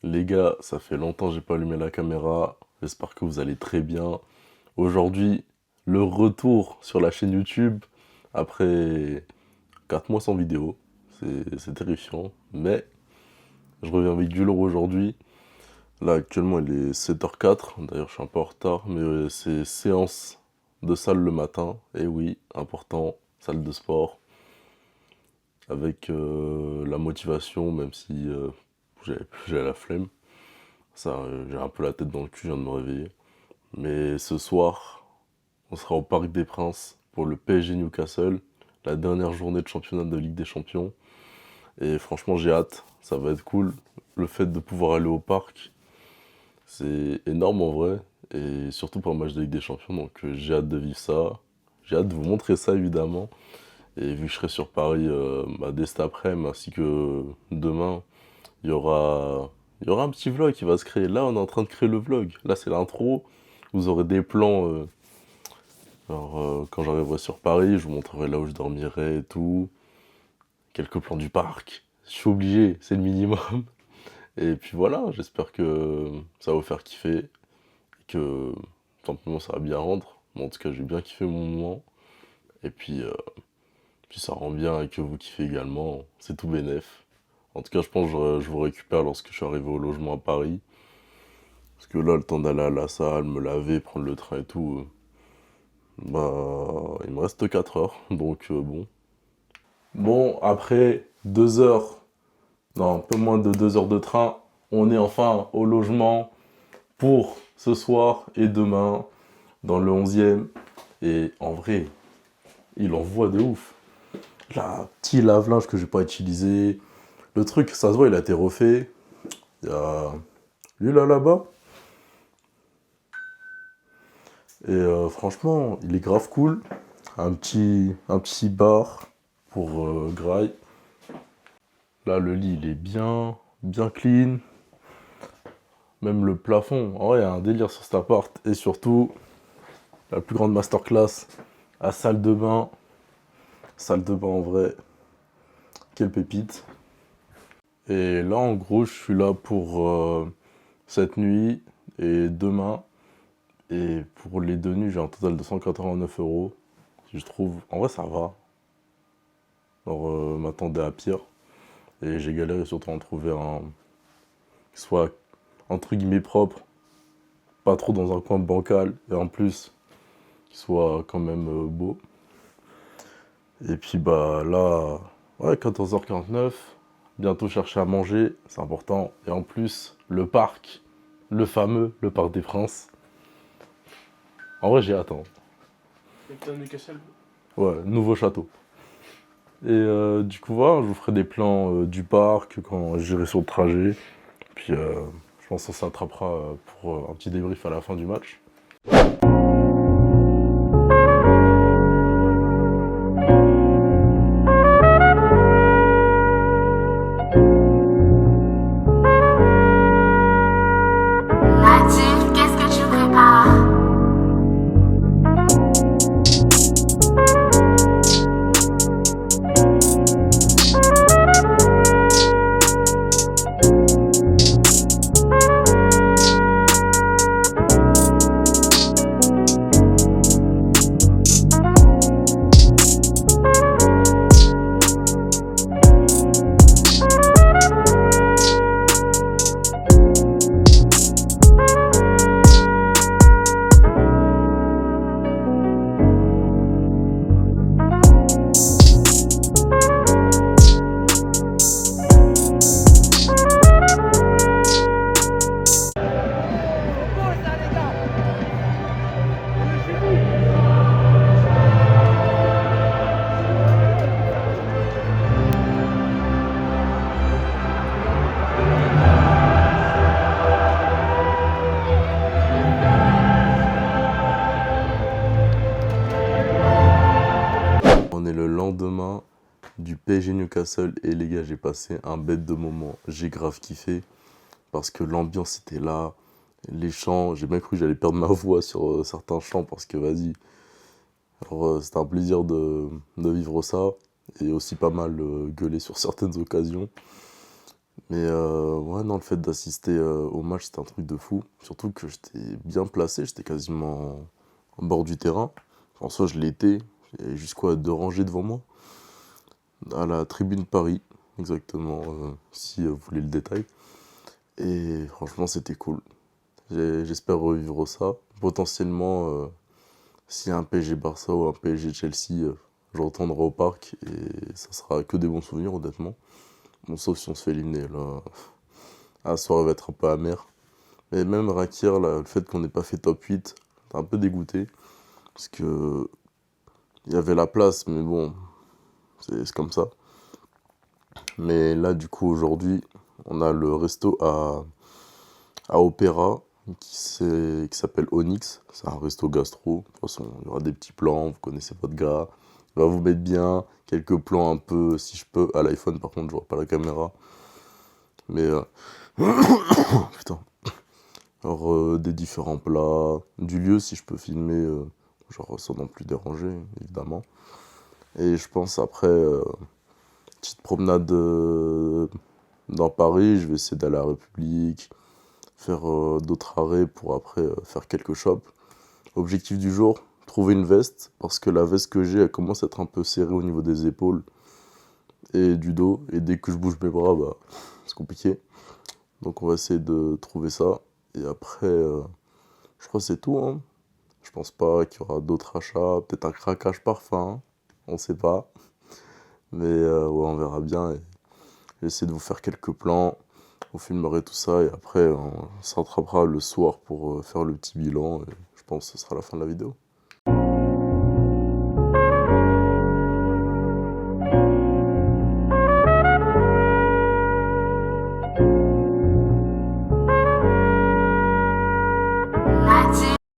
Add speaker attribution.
Speaker 1: Les gars, ça fait longtemps que j'ai pas allumé la caméra. J'espère que vous allez très bien. Aujourd'hui, le retour sur la chaîne YouTube après 4 mois sans vidéo. C'est terrifiant, mais je reviens avec du lourd aujourd'hui. Là, actuellement, il est 7h04. D'ailleurs, je suis un peu en retard, mais c'est séance de salle le matin. Et oui, important, salle de sport. Avec la motivation, même si j'ai la flemme. Ça, j'ai un peu la tête dans le cul, je viens de me réveiller. Mais ce soir, on sera au Parc des Princes pour le PSG Newcastle, la dernière journée de championnat de Ligue des Champions. Et franchement, j'ai hâte, ça va être cool. Le fait de pouvoir aller au parc, c'est énorme en vrai. Et surtout pour un match de Ligue des Champions, donc j'ai hâte de vivre ça. J'ai hâte de vous montrer ça évidemment. Et vu que je serai sur Paris dès cet après-midi ainsi que demain, il y aura, il y aura un petit vlog qui va se créer. Là, on est en train de créer le vlog. Là, c'est l'intro. Vous aurez des plans. Quand j'arriverai sur Paris, je vous montrerai là où je dormirai et tout. Quelques plans du parc. Je suis obligé, c'est le minimum. Et puis voilà, j'espère que ça va vous faire kiffer. Et que simplement ça va bien rendre. Bon, en tout cas, j'ai bien kiffé mon moment. Et puis ça rend bien et que vous kiffez également. C'est tout bénef. En tout cas, je pense que je vous récupère lorsque je suis arrivé au logement à Paris. Parce que là, le temps d'aller à la salle, me laver, prendre le train et tout, il me reste 4 heures. Donc bon. Bon, après 2 heures, non, un peu moins de 2 heures de train, on est enfin au logement pour ce soir et demain dans le 11e. Et en vrai, il envoie de ouf. Là, petit lave-linge que j'ai pas utilisé. Le truc, ça se voit, il a été refait. Il y a lui là-bas. Et franchement, il est grave cool. Un petit bar pour graille. Là, le lit, il est bien, bien clean. Même le plafond. En vrai, il y a un délire sur cet appart. Et surtout, la plus grande masterclass, la salle de bain. Salle de bain en vrai. Quelle pépite. Et là, en gros, je suis là pour cette nuit et demain. Et pour les 2 nuits, j'ai un total de 189 euros. Je trouve, en vrai, ça va. Alors, m'attendais à pire. Et j'ai galéré surtout à en trouver un qui soit entre guillemets propre, pas trop dans un coin bancal, et en plus qui soit quand même beau. Et puis là, ouais, 14h49, bientôt chercher à manger, c'est important. Et en plus, le parc, le fameux, le Parc des Princes. En vrai, j'ai hâte, hein. Ouais, nouveau château. Et du coup, voilà, je vous ferai des plans du parc quand j'irai sur le trajet. Puis je pense qu'on s'attrapera pour un petit débrief à la fin du match.
Speaker 2: Nathilde, qu'est-ce que tu prépares?
Speaker 1: On est le lendemain du PSG Newcastle et les gars, j'ai passé un bête de moment. J'ai grave kiffé parce que l'ambiance était là, les chants, j'ai bien cru que j'allais perdre ma voix sur certains chants parce que vas-y. Alors c'était un plaisir de vivre ça et aussi pas mal gueuler sur certaines occasions. Mais ouais, non, le fait d'assister au match, c'était un truc de fou. Surtout que j'étais bien placé, j'étais quasiment au bord du terrain. En soi, je l'étais, et jusqu'à 2 rangées devant moi, à la tribune Paris, exactement, si vous voulez le détail. Et franchement, c'était cool. J'espère revivre ça. Potentiellement, s'il y a un PSG Barça ou un PSG Chelsea, je retournerai au parc et ça sera que des bons souvenirs, honnêtement. Bon, sauf si on se fait éliminer, là. La soirée va être un peu amère. Mais même Rakir, là, le fait qu'on n'ait pas fait top 8, t'es un peu dégoûté. Parce que il y avait la place, mais bon, c'est comme ça. Mais là, du coup, aujourd'hui, on a le resto à Opéra qui s'appelle Onyx. C'est un resto gastro. De toute façon, il y aura des petits plans, vous connaissez votre gars. Il va vous mettre bien. Quelques plans un peu, si je peux, à l'iPhone, par contre, je vois pas la caméra. Mais, putain. Alors, des différents plats, du lieu, si je peux filmer, genre sans non plus déranger, évidemment. Et je pense après, petite promenade dans Paris, je vais essayer d'aller à la République, faire d'autres arrêts pour après faire quelques shops. Objectif du jour, trouver une veste, parce que la veste que j'ai, elle commence à être un peu serrée au niveau des épaules et du dos. Et dès que je bouge mes bras, bah, c'est compliqué. Donc on va essayer de trouver ça. Et après, je crois que c'est tout, hein. Je pense pas qu'il y aura d'autres achats, peut-être un craquage parfum, hein. On sait pas. Mais ouais, on verra bien. Et j'essaie de vous faire quelques plans, vous filmerez tout ça et après on se rattrapera le soir pour faire le petit bilan. Et je pense que ce sera la fin de la vidéo.